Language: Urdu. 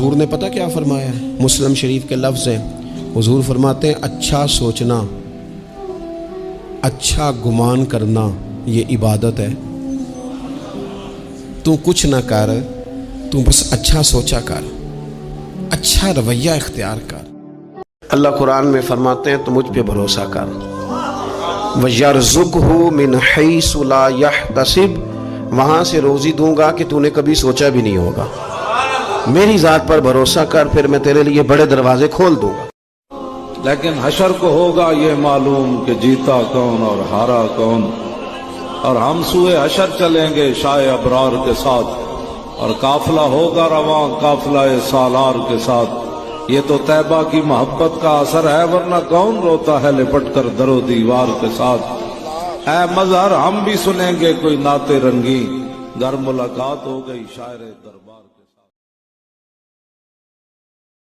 حضور نے پتہ کیا فرمایا ہے؟ مسلم شریف کے لفظ ہیں، حضور فرماتے ہیں اچھا سوچنا، اچھا گمان کرنا یہ عبادت ہے۔ تو کچھ نہ کر، تو بس اچھا سوچا کر، اچھا رویہ اختیار کر۔ اللہ قرآن میں فرماتے ہیں تو مجھ پہ بھروسہ کر، وَيَرْزُقْهُ مِنْ حَيْثُ لَا يَحْتَسِبُ، وہاں سے روزی دوں گا کہ تو نے کبھی سوچا بھی نہیں ہوگا۔ میری ذات پر بھروسہ کر، پھر میں تیرے لیے بڑے دروازے کھول دوں گا۔ لیکن حشر کو ہوگا یہ معلوم کہ جیتا کون اور ہارا کون، اور ہم سوئے حشر چلیں گے شائع ابرار کے ساتھ، اور قافلہ ہوگا رواں قافلہ سالار کے ساتھ۔ یہ تو طیبہ کی محبت کا اثر ہے، ورنہ کون روتا ہے لپٹ کر در و دیوار کے ساتھ۔ اے مظہر ہم بھی سنیں گے کوئی نعت رنگی، گر ملاقات ہو گئی شاعر دربار۔